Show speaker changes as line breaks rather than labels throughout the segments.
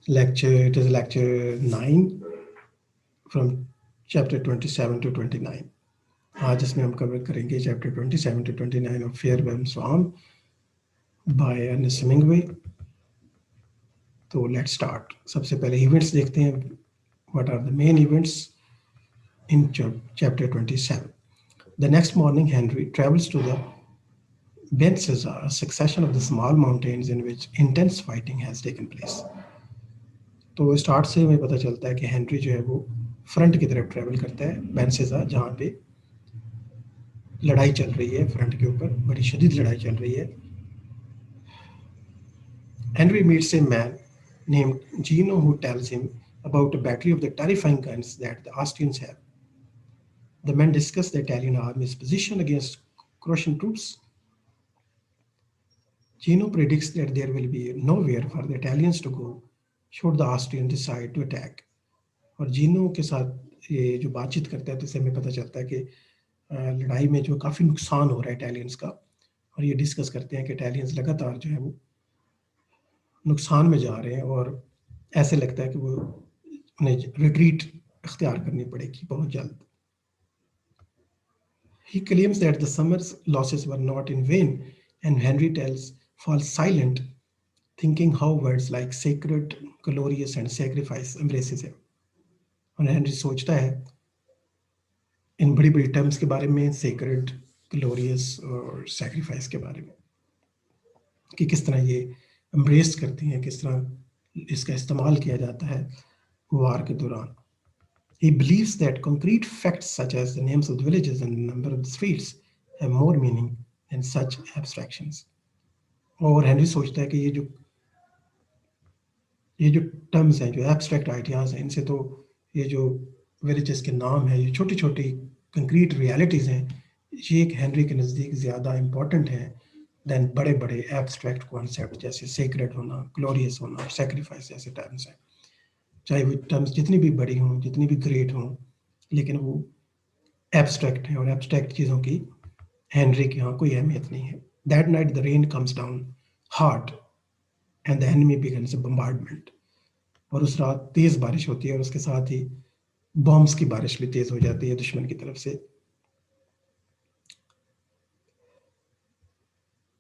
It is lecture 9 from chapter 27 to 29. آج اس میں ہم کور کریں گے chapter 27 to 29 of Fairway and Swan by Ernest Hemingway. تو لیٹ اسٹارٹ. سب سے پہلے ایونٹس دیکھتے ہیں. What are the main events in chapter 27? The next morning, Henry travels to the Benseza, a succession of the small mountains in which intense fighting has taken place. تو start سے ہمیں پتہ چلتا ہے کہ ہینری جو ہے وہ فرنٹ کی طرف ٹریول کرتا ہے، بینسیزا، جہاں پہ لڑائی چل رہی ہے. فرنٹ کے اوپر بڑی شدید لڑائی چل رہی ہے. Henry meets a man named Gino who tells him about a battery of the terrifying guns that the Austrians have. The men discuss the Italian army's position against Croatian troops. Gino predicts that there will be nowhere for the Italians to go should the Austrians decide to attack. اور جینو کے ساتھ یہ جو بات چیت کرتا ہے تو اس سے ہمیں پتہ چلتا ہے کہ لڑائی میں جو کافی نقصان ہو رہا ہے اٹیلینس کا، اور یہ ڈسکس کرتے ہیں کہ اٹیلینس لگاتار جو ہے وہ نقصان میں جا رہے ہیں اور ایسے لگتا ہے کہ وہ انہیں ریٹریٹ اختیار کرنی پڑے گی بہت جلد. He claims that the summer's losses were not in vain, and Henry falls silent, thinking how words like sacred, glorious and sacrifice embraces him. اور ہینری سوچتا ہے ان بڑی بڑی ٹرمز کے بارے میں، سیکرڈ، گلوریس اور سیکریفائس کے بارے میں، کہ کس طرح یہ امبریس کرتی ہیں، کس طرح اس کا استعمال کیا جاتا ہے وار کے دوران. He believes that concrete facts such as the names of the villages and the number of the streets have more meaning than such abstractions. اور ہینری سوچتا ہے کہ یہ جو ٹرمز ہیں، جو ایبسٹریکٹ آئیڈیاز ہیں، ان سے تو یہ جو ولیجز کے نام ہیں، یہ چھوٹی چھوٹی کنکریٹ ریالٹیز ہیں، یہ ایک ہینری کے نزدیک زیادہ امپورٹنٹ ہیں دین بڑے بڑے ایبسٹریکٹ کانسیپٹ جیسے سیکریٹ ہونا، گلوریس ہونا، سیکریفائس جیسے ٹرمز ہیں. چاہے وہ ٹرمز جتنی بھی بڑی ہوں، جتنی بھی گریٹ ہوں، لیکن وہ ایبسٹریکٹ ہیں، اور ایبسٹریکٹ چیزوں کی ہینری کے ہاں کوئی اہمیت نہیں ہے. That night the rain comes down hard and the enemy begins a bombardment. اور اس رات تیز بارش ہوتی ہے اور اس کے ساتھ ہی بامس کی بارش بھی تیز ہو جاتی ہے دشمن کی طرف سے.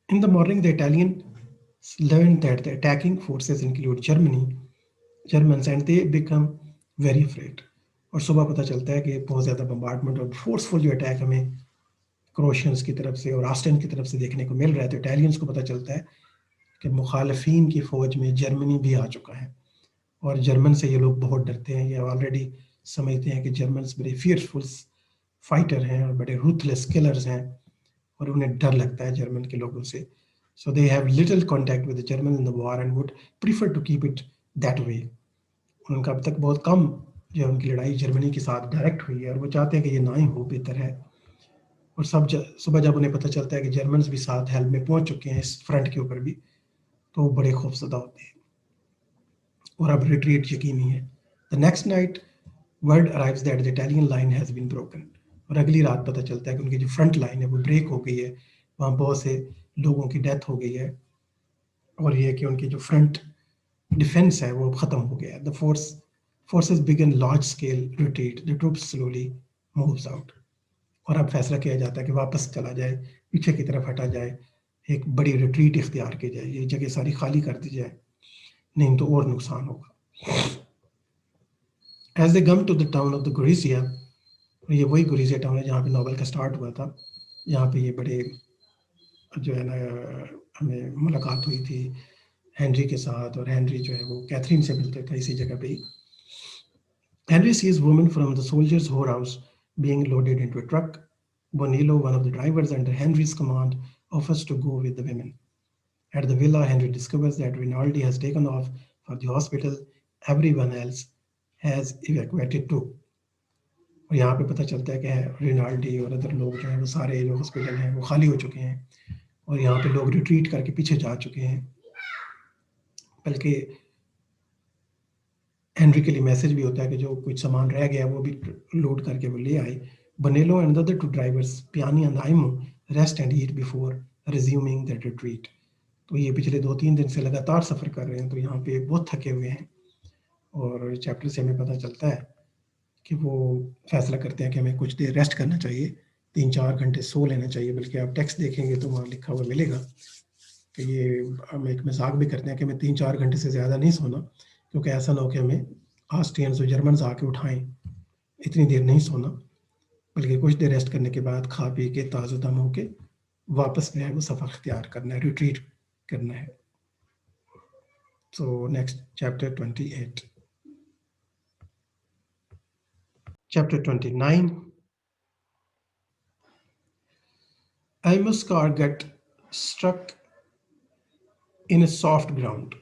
In the morning, the Italians learn that the attacking forces include Germans and they become very afraid. اور صبح پتہ چلتا ہے کہ بہت زیادہ بمبارڈمنٹ اور فورسفل جو اٹیک ہمیں کروشینس کی طرف سے اور آسٹین کی طرف سے دیکھنے کو مل رہا ہے. تو اٹیلینس کو پتہ چلتا ہے کہ مخالفین کی فوج میں جرمنی بھی آ چکا ہے، اور جرمن سے یہ لوگ بہت ڈرتے ہیں. یہ آلریڈی سمجھتے ہیں کہ جرمنس بڑے فیئرفل فائٹر ہیں اور بڑے روتھلیس کلرز ہیں، اور انہیں ڈر لگتا ہے جرمن کے لوگوں سے. So they have little contact with German in the war and would prefer to keep it that way. ان کا اب تک بہت کم جو ان کی لڑائی جرمنی کے ساتھ ڈائریکٹ ہوئی ہے، اور وہ چاہتے ہیں کہ یہ نہ ہی ہو، بہتر ہے. اور صبح جب انہیں پتہ چلتا ہے کہ جرمنز بھی ساتھ ہیلپ میں پہنچ چکے ہیں اس فرنٹ کے اوپر بھی، تو وہ بڑے خوفزدہ ہوتے ہیں اور اب ریٹریٹ یقینی ہے. The next night, word arrives that the Italian line has been broken. اور اگلی رات پتہ چلتا ہے کہ ان کی جو فرنٹ لائن ہے وہ بریک ہو گئی ہے، وہاں بہت سے لوگوں کی ڈیتھ ہو گئی ہے، اور یہ کہ ان کی جو فرنٹ ڈیفینس ہے وہ ختم ہو گیا ہے. The forces begin large scale retreat. The troops slowly moves out. اور اب فیصلہ کیا جاتا ہے کہ واپس چلا جائے، پیچھے کی طرف ہٹا جائے، ایک بڑی ریٹریٹ اختیار کی جائے، یہ جگہ ساری خالی کر دی جائے، نہیں تو اور نقصان ہوگا. As they come to the town of the Gorizia, یہ وہی گوریزیا ٹاؤن ہے جہاں پہ ناول کا سٹارٹ ہوا تھا، جہاں پہ یہ بڑے جو ہے نا ہمیں ملاقات ہوئی تھی ہینری کے ساتھ، اور ہینری جو ہے وہ کیتھرین سے ملتے تھے اسی جگہ پہ ہی. Henry sees women from the soldiers' whorehouse being loaded into a truck. Bonillo, one of the drivers under Henry's command, offers to go with the women. At the villa, Henry discovers that Rinaldi has taken off for the hospital. Everyone else has evacuated too. اور یہاں پہ پتہ چلتا ہے کہ رینالڈی اور other لوگ جو ہیں وہ سارے جو ہاسپٹل ہیں وہ خالی ہو چکے ہیں، اور یہاں پہ لوگ ریٹریٹ کر کے پیچھے جا چکے ہیں. بلکہ ہینری کے لیے میسج بھی ہوتا ہے کہ جو کچھ سامان رہ گیا وہ بھی لوڈ کر کے وہ لے آئے. Bonello and the other two drivers, Piani and Aymo, rest and eat before resuming their retreat. تو یہ پچھلے 2-3 دن سے لگاتار سفر کر رہے ہیں، تو یہاں پہ بہت تھکے ہوئے ہیں، اور چیپٹر سے ہمیں پتہ چلتا ہے کہ وہ فیصلہ کرتے ہیں کہ ہمیں کچھ دیر ریسٹ کرنا چاہیے، 3-4 گھنٹے سو لینا چاہیے، بلکہ آپ ٹیکسٹ دیکھیں گے تو وہاں لکھا ہوا ملے گا کہ یہ ہم ایک مذاق بھی کرتے ہیں کہ ہمیں 3-4 گھنٹے سے زیادہ نہیں سونا، کیونکہ ایسا نہ ہو کہ ہمیں آسٹریئنز اور جرمنز آ کے اٹھائیں، اتنی دیر نہیں سونا، بلکہ کچھ دیر ریسٹ کرنے کے بعد کھا پی کے تازہ دم ہو کے واپس جو ہے وہ سفر اختیار کرنا ہے، ریٹریٹ کرنا ہے۔ So next, chapter 28. Chapter 29. Amos' car got struck in a soft ground,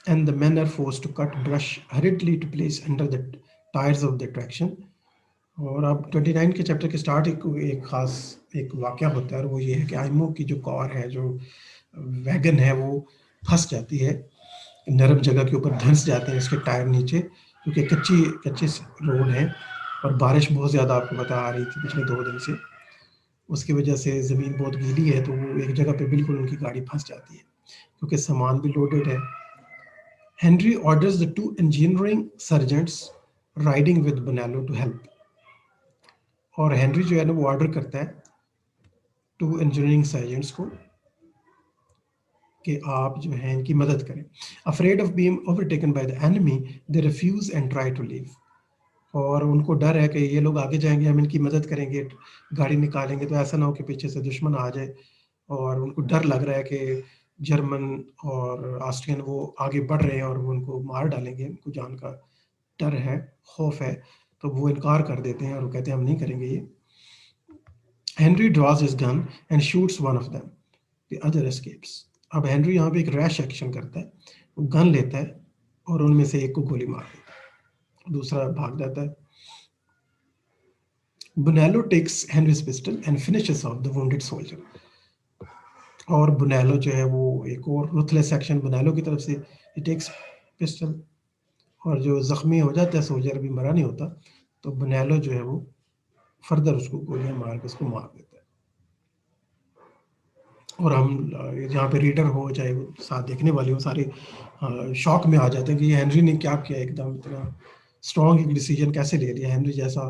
and the men are forced to cut brush hurriedly to place under the tires of the traction. اور اب 29 کے چیپٹر کے start ایک خاص ایک واقعہ ہوتا ہے، اور وہ یہ ہے کہ آئمو کی جو کار ہے، جو ویگن ہے، وہ پھنس جاتی ہے، نرم جگہ کے اوپر دھنس جاتے ہیں اس کے ٹائر نیچے، کیونکہ کچی روڈ ہے اور بارش بہت زیادہ آپ کو بتا آ رہی تھی پچھلے 2 دن سے، اس کی وجہ سے زمین بہت گیلی ہے، تو وہ ایک جگہ پہ بالکل ان کی گاڑی پھنس جاتی ہے کیونکہ سامان بھی لوڈڈ ہے۔ Henry orders the 2 engineering sergeants riding with Bonello to help، اور ہینری جو ہے نا وہ آرڈر کرتا ہے 2 انجینئرنگ سرجنٹس کو کہ آپ جو ہیں ان کی مدد کریں۔ Afraid of being overtaken by the enemy, they refuse and try to leave، اور ان کو ڈر ہے کہ یہ لوگ آگے جائیں گے، ہم ان کی مدد کریں گے، گاڑی نکالیں گے تو ایسا نہ ہو کہ پیچھے سے دشمن آ جائے، اور ان کو ڈر لگ رہا ہے کہ جرمن اور آسٹرین وہ آگے بڑھ رہے ہیں اور وہ ان کو مار ڈالیں گے، ان کو جان کا ڈر ہے، خوف ہے، تو وہ انکار کر دیتے ہیں اور وہ کہتے ہیں ہم نہیں کریں گے یہ۔ Henry draws his gun and shoots one of them. The other escapes۔ اب ہینری یہاں پہ ایک ریش ایکشن کرتا ہے، وہ گن لیتا ہے اور ان میں سے ایک کو گولی مار دیتا ہے، دوسرا بھاگ جاتا ہے۔ Bonello takes Henry's pistol and finishes off the wounded soldier۔ اور بنیلو جو ہے وہ ایک اور رuthless ایکشن بنیلو کی طرف سے، he takes pistol، اور جو زخمی ہو جاتا ہے سولجر، بھی مرا نہیں ہوتا، تو بنیلو جو ہے وہ فردر اس کو گولیاں مار کے اس کو مار دیتا ہے۔ اور ہم جہاں پہ ریڈر ہو چاہے وہ ساتھ دیکھنے والے ہو، سارے شوق میں آ جاتے ہیں کہ یہ ہینری نے کیا کیا، ایک دم اتنا اسٹرانگ ایک ڈیسیجن کیسے لے لیا، ہینری جیسا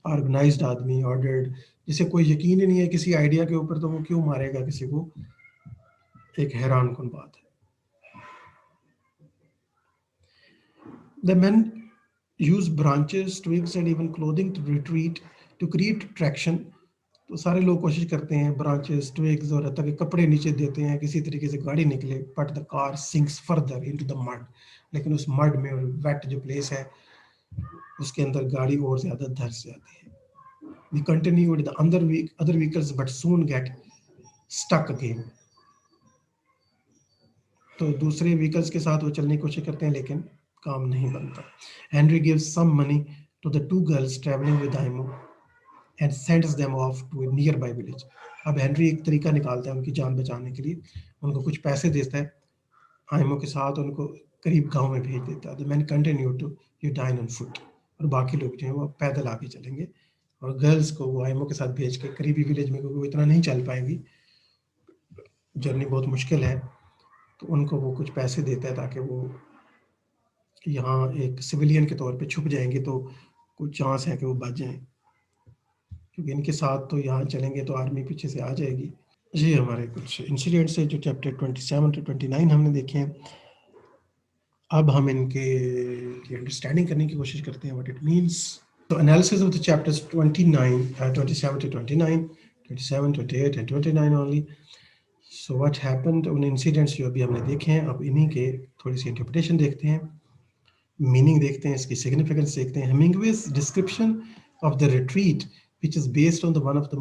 آرگنائزڈ آدمی، آرڈرڈ، جسے کوئی یقین ہی نہیں ہے کسی آئیڈیا کے اوپر، تو وہ کیوں مارے گا کسی کو، ایک حیران کن بات ہے۔ The men use branches, twigs and even clothing to retreat to create traction۔ تو سارے لوگ کوشش کرتے ہیں برانچز، ٹویگز اور حتیٰ کہ کپڑے نیچے دیتے ہیں کسی طریقے سے گاڑی نکلے، but the car sinks further into the mid, لیکن اس مڈ میں اور ویٹ جو پلیس ہے اس کے اندر گاڑی اور زیادہ دھنس جاتی ہے۔ We continue with the other vehicles but soon get stuck again۔ تو دوسرے وہیکلس کے ساتھ وہ چلنے کی کوشش کرتے ہیں لیکن کام نہیں بنتا۔ Henry gives some money to the 2 girls traveling with Aimo and sends them off to a nearby village۔ اب ہینری ایک طریقہ نکالتا ہے ان کی جان بچانے کے لیے، ان کو کچھ پیسے دیتا ہے آئمو کے ساتھ، ان کو قریب گاؤں میں بھیج دیتا ہے۔ The men continue to dine on foot، اور باقی لوگ جو ہیں وہ پیدل آگے چلیں گے، اور گرلز کو وہ آئمو کے ساتھ بھیج کے قریبی ولیج میں، کیونکہ وہ اتنا نہیں چل پائیں گی، جرنی بہت مشکل ہے، تو ان کو وہ کچھ پیسے دیتا ہے تاکہ وہ یہاں ایک سویلین کے طور پہ چھپ جائیں گے، تو کچھ چانس ہے کہ وہ بچ جائیں، کیونکہ ان کے ساتھ تو یہاں چلیں گے تو آرمی پیچھے سے آ جائے گی۔ یہ ہمارے کچھ انسیڈنٹس ہیں جو چیپٹر 27 to 29 ہم نے دیکھے ہیں۔ اب ہم ان کے انڈرسٹینڈنگ کرنے کی کوشش کرتے ہیں what it means۔ So analysis of the chapters 29, 27 to 29, 27, 28 and 29 only۔ So what happened، in incidents جو ابھی ہم نے دیکھے ہیں، اب انہی کے تھوڑی سی انٹرپریٹیشن دیکھتے ہیں، میننگ دیکھتے ہیں، اس کی سگنیفیکنس دیکھتے ہیں۔ Hemingway's description of the retreat which is based on the one of the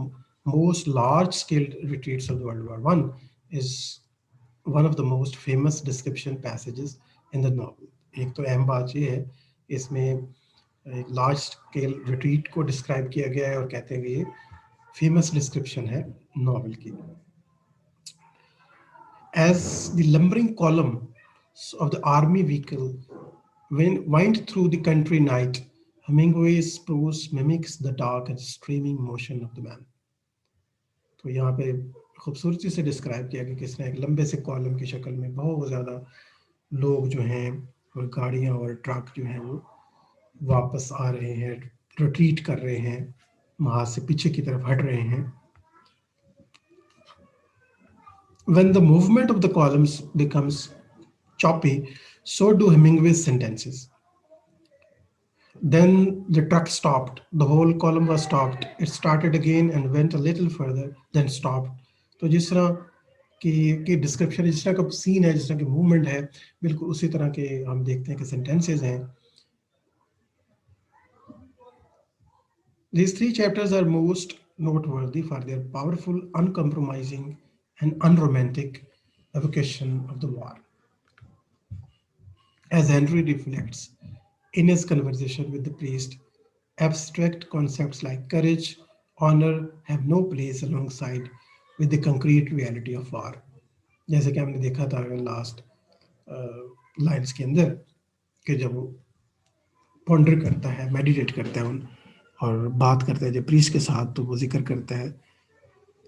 most large scale retreats of the World War I is one of the most famous description passages in the novel۔ ایک تو اہم بات یہ ہے اس میں ایک large scale retreat کو describe کیا گیا ہے، اور کہتے ہیں کہ یہ فیمس ڈسکرپشن ہے ناول کی۔ As the lumbering columns of the army vehicle wind through the country night, Hemingway's prose mimics the dark and streaming motion of the man۔ تو یہاں پہ خوبصورتی سے ڈسکرائب کیا کہ کس نے ایک لمبے سے کالم کی شکل میں بہت زیادہ لوگ جو ہیں اور گاڑیاں اور ٹرک جو ہیں وہ واپس آ رہے ہیں, ریٹریٹ کر رہے ہیں, وہاں سے پیچھے کی طرف ہٹ رہے ہیں. When the movement of the columns becomes choppy, so do Hemingway's sentences. Then the truck stopped. The whole column was stopped. It started again and went a little further, then stopped. تو جس طرح کی description, جس طرح کا سین ہے, جس طرح کی موومنٹ ہے, بالکل اسی طرح کے ہم دیکھتے ہیں کہ سینٹینسز ہیں. These three chapters are most noteworthy for their powerful, uncompromising, and unromantic evocation of the war. As Henry reflects in his conversation with the priest, abstract concepts like courage, honor have no place alongside with the concrete reality of war. جیسے کہ ہم نے دیکھا تھا last lines کے اندر کہ جب وہ پونڈر کرتا ہے, میڈیٹیٹ کرتا ہے اور بات کرتا ہے جب پریسٹ کے ساتھ, تو وہ ذکر کرتا ہے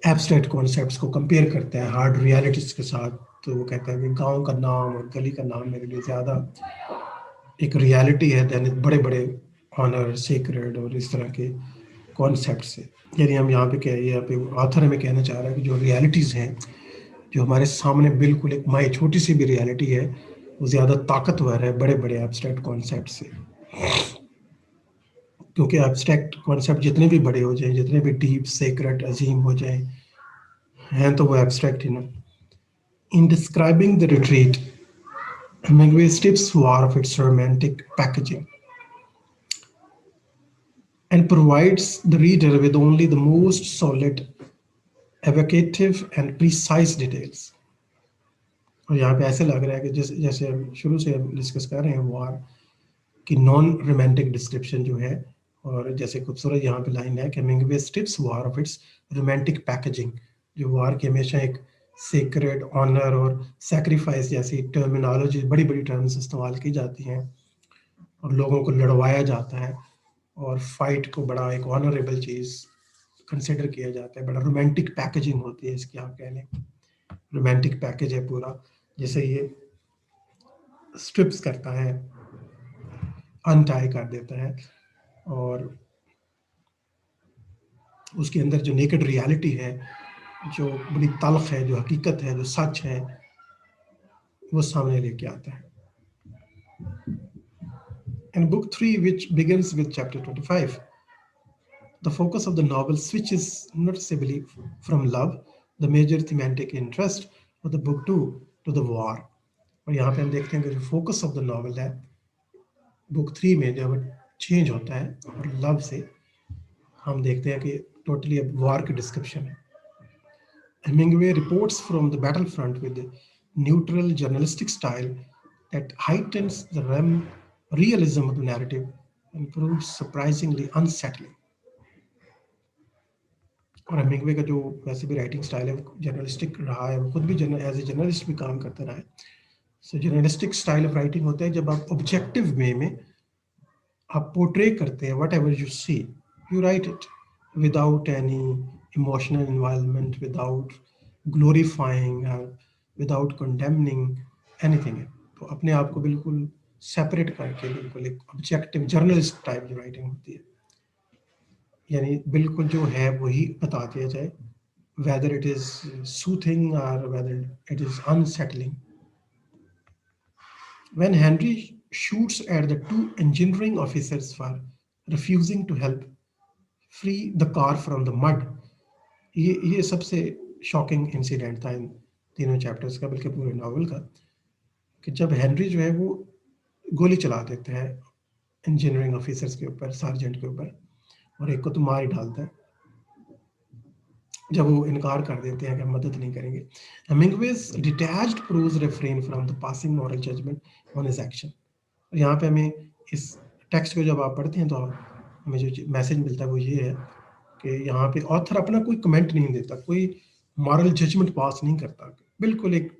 ایبسٹریکٹ کانسیپٹس کو کمپیئر کرتا ہے ہارڈ ریالٹیز کے ساتھ. تو وہ کہتا ہے کہ گاؤں کا نام اور گلی کا نام میرے لیے زیادہ ایک ریالٹی ہے دین بڑے بڑے آنر, سیکریڈ اور اس طرح کے کانسیپٹس سے. یعنی ہم یہاں پہ آتھر ہمیں کہنا چاہ رہا ہے کہ جو ریالٹیز ہیں جو ہمارے سامنے بالکل ایک مائع چھوٹی سی بھی ریالٹی ہے, وہ زیادہ طاقتور ہے بڑے بڑے ایبسٹریکٹ کانسیپٹ سے. کیونکہ ایبسٹریکٹ کانسیپٹ جتنے بھی بڑے ہو جائیں, جتنے بھی ڈیپ, سیکرٹ, عظیم ہو جائیں, ہیں تو وہ ایبسٹریکٹ ہی نا. In describing the retreat, Hemingway strips war of its romantic packaging and provides the reader with only the most solid, evocative and precise details. اور یہاں پہ ایسے لگ رہا ہے کہ جیسے ہم شروع سے ڈسکس کر رہے ہیں وار کی نان رومانٹک ڈسکرپشن جو ہے, اور جیسے خوبصورت یہاں پہ لائن ہے کہ Hemingway strips war of its romantic packaging, جو وار کی ہمیشہ ایک سیکریڈ, آنر اور سیکریفائس جیسی ٹرمینالوجی, بڑی بڑی ٹرمز استعمال کی جاتی ہیں اور لوگوں کو لڑوایا جاتا ہے اور فائٹ کو بڑا ایک آنریبل چیز کنسیڈر کیا جاتا ہے, بڑا رومانٹک پیکیجنگ ہوتی ہے اس کی, آپ کہہ لیں رومانٹک پیکیج ہے پورا. جیسے یہ اسٹرپس کرتا ہے, انٹائی کر دیتا ہے, اور اس کے اندر جو نیکڈ ریالٹی ہے, جو بڑی تلخ ہے, جو حقیقت ہے, جو سچ ہے, وہ سامنے لے کے آتا ہے. In book 3, which begins with chapter 25, the focus of the novel switches noticeably from love, the major thematic interest of the book 2, to the war. اور یہاں پہ ہم دیکھتے ہیں کہ جو فوکس آف دا ناول ہے بک 3 میں جب چینج ہوتا ہے, اور لو سے ہم دیکھتے ہیں کہ ٹوٹلی اب وار کی ڈسکرپشن ہے. Hemingway reports from the battlefront with a neutral journalistic style that heightens the realism of the narrative and proves surprisingly unsettling. اور ہیمنگوے کا جو ویسے بھی رائٹنگ سٹائل ہے وہ جرنلسٹک رہا ہے, وہ خود بھی ایز اے جرنلسٹ بھی کام کرتا رہا ہے. سو جرنلسٹک سٹائل آف رائٹنگ ہوتا ہے جب آپ آبجیکٹو وے میں آپ پورٹری کرتے ہیں whatever you see, you write it without any emotional involvement, without glorifying or without condemning anything. تو اپنے آپ کو بالکل سیپریٹ کر کے بالکل ایک آبجیکٹو جرنلسٹ ٹائپ جو رائٹنگ ہوتی ہے, یعنی بالکل جو ہے وہی بتا دیا جائے, whether it is soothing or whether it is unsettling. When Henry shoots at the two engineering officers for refusing to help free the car from the mud, یہ سب سے شاکنگ انسیڈنٹ تھا ان تینوں چیپٹرز کا, بلکہ پورے ناول کا, کہ جب ہینری جو ہے وہ گولی چلا دیتا ہے انجینئرنگ آفیسرز کے اوپر, سارجنٹ کے اوپر, اور ایک کو تو مار ہی ڈالتا ہے جب وہ انکار کر دیتے ہیں کہ ہم مدد نہیں کریں گے. Hemingway's detached prose refrain from the passing moral judgment on his action. اور یہاں پہ ہمیں اس ٹیکسٹ کو جب آپ پڑھتے ہیں تو ہمیں جو میسج ملتا ہے وہ یہ ہے کہ یہاں پہ آتھر اپنا کوئی کمنٹ نہیں دیتا, کوئی مارل ججمنٹ پاس نہیں کرتا, بالکل ایک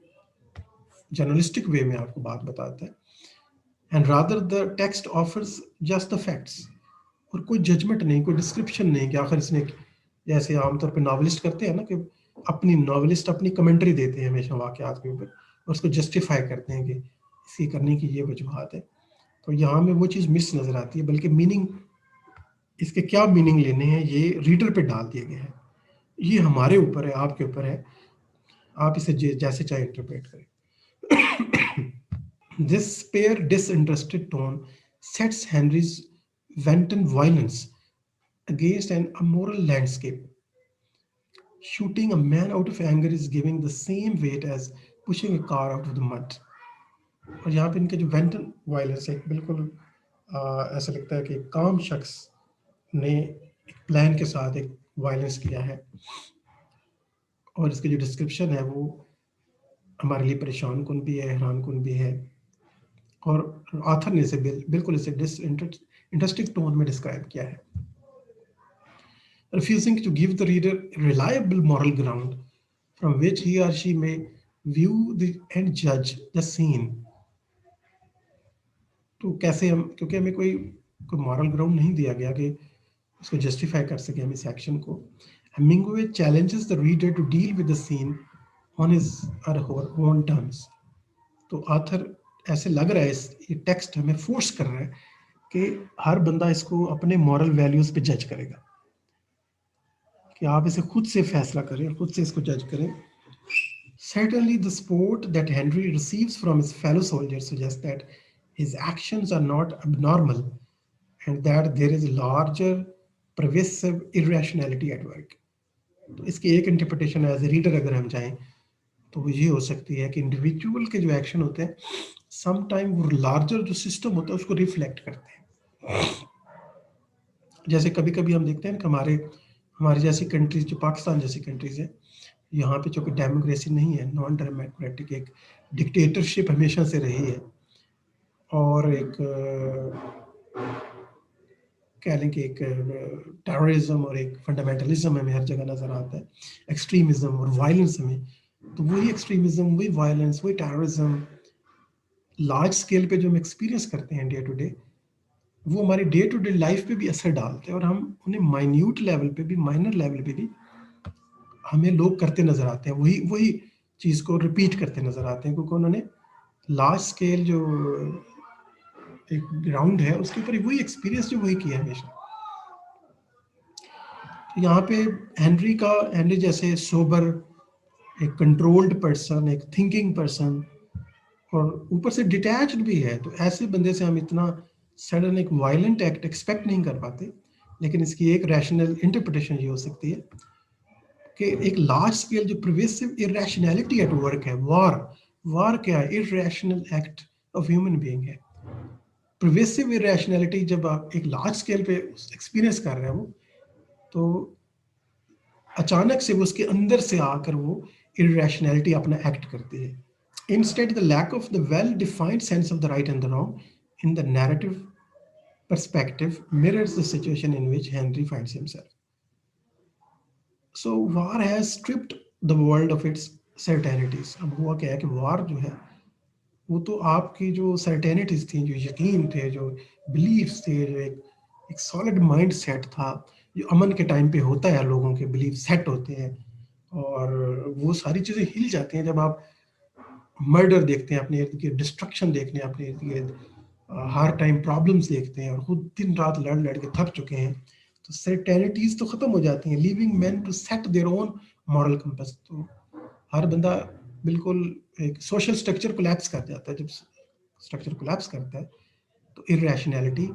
جرنلسٹک وے میں آپ کو بات بتاتا ہے. And rather the text offers just the facts, اور کوئی ججمنٹ نہیں, کوئی ڈسکرپشن نہیں کہ آخر اس نے, جیسے عام طور پہ ناولسٹ کرتے ہیں نا کہ اپنی ناولسٹ اپنی کمنٹری دیتے ہیں ہمیشہ واقعات کے اوپر, اور اس کو جسٹیفائی کرتے ہیں کہ اس کے کرنے کی یہ وجوہات ہیں. تو یہاں میں وہ چیز مس نظر آتی ہے، بلکہ میننگ، اس کے کیا میننگ لینے ہیں یہ ریڈر پہ ڈال دیے گئے ہیں. یہ ہمارے اوپر ہے، آپ کے اوپر ہے، آپ اسے جیسے چاہے انٹرپریٹ کریں. This spare, disinterested tone sets Henry's wanton violence against an immoral landscape. Shooting a man out of anger is giving the same weight as pushing a car out of the mud. اور یہاں پہ ان کے جو وینٹن violence ہے بالکل ایسا لگتا ہے کہ ایک کام شخص نے ایک پلان کے ساتھ ایک وائلنس کیا ہے، اور اس کی جو ڈسکرپشن ہے وہ ہمارے لیے پریشان کن بھی ہے، حیران کن بھی ہے. اور آتھر نے اسے بالکل اسے انٹرسٹنگ ٹون میں ڈسکرائب کیا ہے. Refusing to give the reader a reliable moral ground from which he or she may view and judge the scene. تو کیسے ہم، کیونکہ ہمیں کوئی مورل گراؤنڈ نہیں دیا گیا کہ اس کو جسٹیفائی کر سکیں ہم اس ایکشن کو. Hemingway challenges the reader to deal with the scene on his or her own terms. تو آتھر ایسے لگ رہا ہے یہ ٹیکسٹ ہمیں فورس کر رہا ہے کہ ہر بندہ اس کو اپنے مورل ویلیوز پہ جج کرے گا، کہ آپ اسے خود سے فیصلہ کریں اور خود سے اس کو جج کریں. Certainly the support that Henry receives from his fellow soldiers suggests that his actions are not abnormal and that there is larger pervasive irrationality at work. تو اس کی ایک انٹرپریٹیشن ایز اے ریڈر اگر ہم جائیں تو وہ یہ ہو سکتی ہے کہ انڈیویجول کے جو ایکشن ہوتے ہیں سم ٹائم وہ لارجر جو سسٹم ہوتا ہے اس کو ریفلیکٹ کرتے ہیں. جیسے کبھی کبھی ہم دیکھتے ہیں کہ ہماری جیسی کنٹریز، جو پاکستان جیسی کنٹریز ہیں، یہاں پہ چونکہ ڈیموکریسی نہیں ہے، نان ڈیموکریٹک ایک ڈکٹیٹرشپ ہمیشہ سے رہی ہے، اور ایک کہہ لیں کہ ایک ٹیررزم اور ایک فنڈامنٹلزم ہمیں ہر جگہ نظر آتا ہے، ایکسٹریمزم اور وائلنس ہمیں. تو وہی ایکسٹریمزم، وہی وائلنس، وہی ٹیررزم لارج اسکیل پہ جو ہم ایکسپیرینس کرتے ہیں ڈے ٹو ڈے، وہ ہماری ڈے ٹو ڈے لائف پہ بھی اثر ڈالتے ہیں، اور ہم انہیں مائنیوٹ لیول پہ بھی، مائنر لیول پہ بھی ہمیں لوگ کرتے نظر آتے ہیں، وہی چیز کو ریپیٹ کرتے نظر آتے ہیں، کیونکہ انہوں نے لارج اسکیل جو ایک گراؤنڈ ہے اس کے اوپر وہی ایکسپیرینس جو وہی کیا ہمیشہ. یہاں پہ ہینری جیسے سوبر، ایک کنٹرولڈ پرسن، ایک تھنکنگ پرسن، اور اوپر سے ڈیٹیچڈ بھی ہے، تو ایسے بندے سے ہم اتنا سڈن ایک وائلنٹ ایکٹ ایکسپیکٹ نہیں کر پاتے. لیکن اس کی ایک ریشنل انٹرپریٹیشن یہ ہو سکتی ہے کہ ایک لارج اسکیل جو پرویسو ارریشنلٹی ایٹ ورک ہے، وار کیا ہے؟ Irrational act of human being ہے. پرویسو ارریشنلٹی جب آپ ایک لارج اسکیل پہ ایکسپیرینس کر رہے ہو تو اچانک سے وہ اس کے اندر سے آ کر وہ ارریشنلٹی اپنا ایکٹ کرتی ہے. Instead, the lack of the well-defined sense of the right and the wrong in the narrative perspective mirrors the situation in which Henry finds himself. So, war has stripped the world of its certainties. اب ہوا کیا ہے کہ وار جو ہے وہ تو آپ کی جو سرٹینٹیز تھیں، جو یقین تھے، جو بلیفس تھے، جو ایک سالڈ مائنڈ سیٹ تھا، جو امن کے ٹائم پہ ہوتا ہے، لوگوں کے بلیف سیٹ ہوتے ہیں، اور وہ ساری چیزیں ہل جاتی ہیں جب آپ مرڈر دیکھتے ہیں اپنے ارد گرد، ڈسٹرکشن دیکھتے ہیں اپنے ارد گرد، ہر ٹائم پرابلمس دیکھتے ہیں، اور خود دن رات لڑ کے تھک چکے ہیں، تو سرٹینٹیز تو ختم ہو جاتی ہیں. Living man to set their own moral compass. تو ہر بندہ بالکل ایک سوشل اسٹرکچر کولیپس کر جاتا ہے. جب اسٹرکچر کولیپس کرتا ہے تو ارریشنلٹی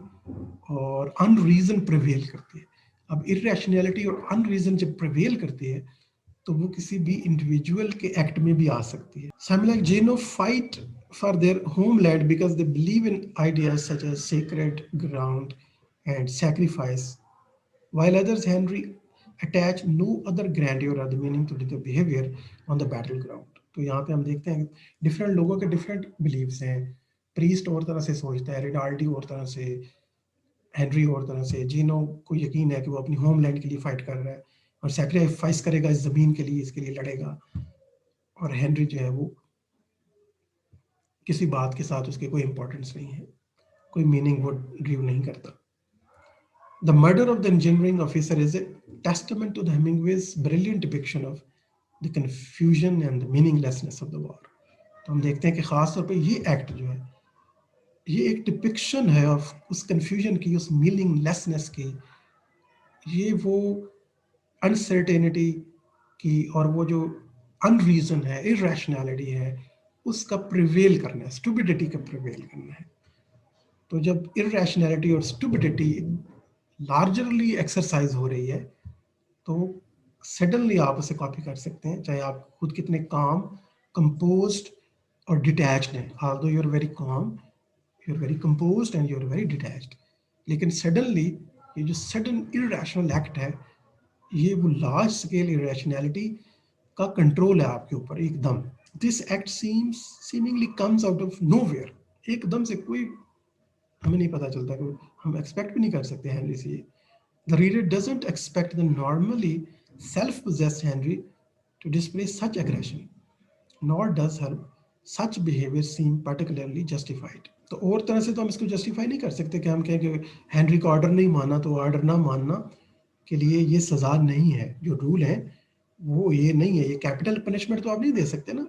اور ان ریزن پریویل کرتی ہے. اب ارریشنلٹی اور ان ریزن جب پریویل کرتی ہے تو وہ کسی بھی انڈیویجول کے ایکٹ میں بھی آ سکتی ہے. Samuel and Gino fight for their homeland because they believe in ideas such as sacred ground and sacrifice, while others, Henry, attach no other grandeur or the meaning to their behavior on the battleground. تو یہاں پہ ہم دیکھتے ہیں different لوگوں کے different beliefs ہیں. Priest اور طرح سے سوچتا ہے، ریڈالٹی اور طرح سے، ہینری اور طرح سے، جینو کو یقین ہے کہ وہ اپنی ہوم لینڈ کے لیے فائٹ کر رہا ہے اور سیکریفائس کرے گا اس زمین کے لیے، اس کے لیے لڑے گا. اور ہینری جو ہے وہ کسی بات کے ساتھ اس کے کوئی امپورٹنس نہیں ہے، کوئی میننگ وہ ڈریو نہیں کرتا. The murder of the engineering officer is a testament to the Hemingway's brilliant depiction of the confusion and the meaninglessness of the war. تو ہم دیکھتے ہیں کہ خاص طور پہ یہ ایکٹ جو ہے یہ ایک ڈپکشن ہے آف اس کنفیوژن کی، اس میننگ لیسنس کی، یہ وہ انسرٹینٹی کی اور وہ جو ان ریزن ہے، ارریشنالٹی ہے، اس کا پریویل کرنا ہے، اسٹوپڈیٹی کا پریویل کرنا ہے. تو جب ارریشنالٹی اور اسٹوپڈیٹی لارجرلی ایکسرسائز ہو رہی ہے تو سڈنلی آپ اسے کاپی کر سکتے ہیں، چاہے آپ خود کتنے کام، کمپوزڈ اور ڈیٹیچڈ ہیں. although you are very calm, you are very composed and you are very detached، لیکن سڈنلی یہ جو سڈن ارریشنل ایکٹ ہے یہ وہ لارج اسکیل ارریشنالٹی کا کنٹرول ہے آپ کے اوپر ایک دم. This act seemingly comes out of nowhere, ایک دم سے کوئی ہمیں نہیں پتہ چلتا، کہ ہم ایکسپیکٹ بھی نہیں کر سکتے ہینری سے. The reader doesn't expect the normally self-possessed Henry to display such aggression, nor does her such behavior seem particularly justified. تو اور طرح سے تو ہم اس کو جسٹیفائی نہیں کر سکتے کہ ہم کہیں کہ ہینری کا آرڈر نہیں مانا تو آرڈر نہ ماننا کے لیے یہ سزا نہیں ہے. جو رول ہے وہ یہ نہیں ہے، یہ کیپٹل پنشمنٹ تو آپ نہیں دے سکتے نا،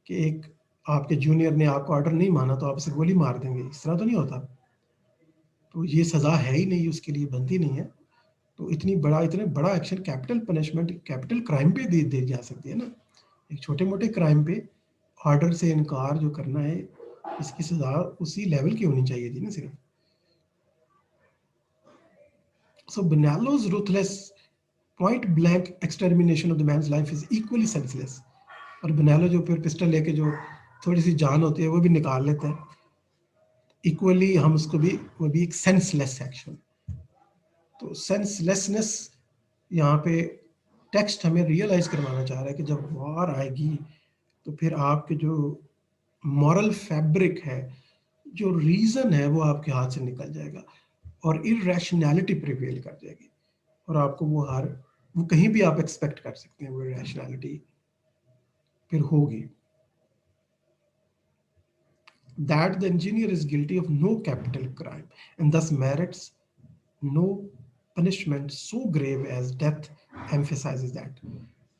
کہ ایک آپ کے جونیئر نے آپ کو آرڈر نہیں مانا تو آپ اسے گولی مار دیں گے، اس طرح تو نہیں ہوتا. تو یہ سزا ہے ہی نہیں، اس کے لیے بنتی نہیں ہے. تو اتنا بڑا action, capital punishment capital crime پہ دی جا سکتی ہے نا. ایک چھوٹے موٹے کرائم پہ آرڈر سے انکار جو کرنا ہے اس کی سزا اسی لیول کی ہونی چاہیے تھی نا صرف. So Bonello's ruthless point blank extermination of the man's life is equally senseless. اور بنیلو جو پھر پسٹل لے کے جو تھوڑی سی جان ہوتی ہے وہ بھی نکال لیتا ہے، ایکولی ہم اس کو بھی، وہ بھی ایک سینس لیس ایکشن. تو سینس لیسنس یہاں پہ ٹیکسٹ ہمیں ریئلائز کروانا چاہ رہا ہے کہ جب وار آئے گی تو پھر آپ کے جو مورل فیبرک ہے، جو ریزن ہے، وہ آپ کے ہاتھ سے نکل جائے گا اور ارریشنالٹی پریویل کر جائے گی، اور آپ کو وہ کہیں بھی آپ ایکسپیکٹ کر سکتے ہیں وہ ارریشنالٹی پھر ہوگی. That the engineer is guilty of no capital crime and thus merits no punishment so grave as death emphasizes that.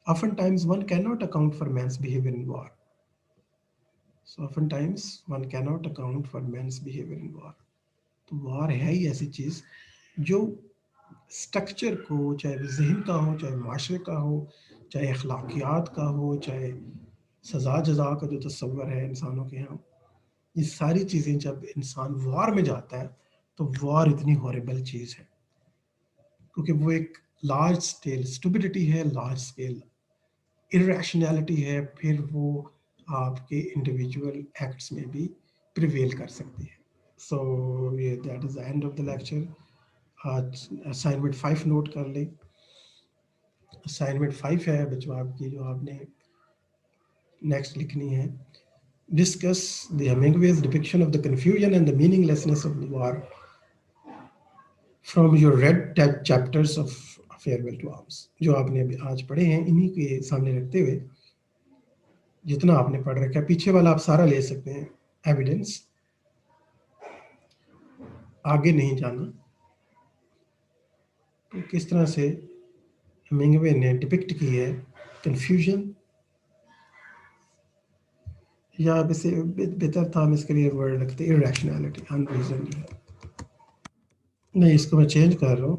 Oftentimes one cannot account for man's behavior in war. So oftentimes one cannot account for man's behavior in war. تو وار ہے ہی ایسی چیز جو structure کو، چاہے وہ ذہن کا ہو، چاہے معاشرے کا ہو، چاہے اخلاقیات کا ہو، چاہے سزا جزا کا جو تصور ہے انسانوں کے یہاں، یہ ساری چیزیں جب انسان وار میں جاتا ہے تو وار اتنی ہاربل چیز ہے کیونکہ وہ ایک لارج اسکیل اسٹوپڈیٹی ہے، لارج اسکیل ارریشنالٹی ہے، پھر وہ آپ کے انڈیویجول ایکٹس میں بھی پریویل کر سکتی ہے. سو یہ that is the and of the lecture. آج اسائنمنٹ 5 نوٹ کر لیں. اسائنمنٹ 5 ہے بچوں آپ کی، جو آپ نے نیکسٹ لکھنی ہے. Discuss the Hemingway's depiction of the confusion and the meaninglessness of the war from your read chapters of Farewell to Arms. جو آپ نے ابھی آج پڑھے ہیں انہی کے سامنے رکھتے ہوئے جتنا آپ نے پڑھ رکھا ہے، پیچھے والا آپ سارا لے سکتے ہیں ایویڈنس، آگے نہیں جانا. تو کس طرح سے ہیمنگوے نے ڈپکٹ کی ہے کنفیوژن، یا اب اسے بہتر تھا ہم اس کے لیے ورڈ رکھتے ارریشنالٹی، ان ریزن. نہیں، اس کو میں چینج کر رہا ہوں،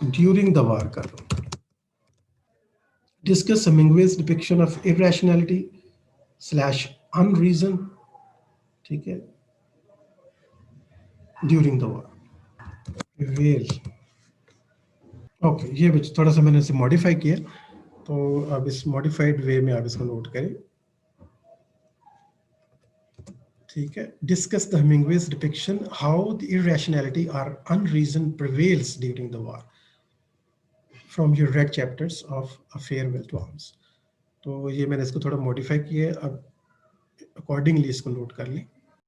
ڈیورنگ دا وار کر رہا ہوں. Discuss Hemingway's depiction of irrationality / unreason, ٹھیک ہے، during the war. Well okay, یہ تھوڑا سا میں نے اسے ماڈیفائی کیا، تو اب اس ماڈیفائڈ وے میں آپ اس کو نوٹ کریں. ٹھیک ہے. Discuss the Hemingway's depiction how the irrationality اور unreason prevails during the war from your read chapters of a farewell to arms. تو یہ میں نے اس کو تھوڑا ماڈیفائی کیا ہے، اب اکارڈنگلی اس کو نوٹ کر لیں.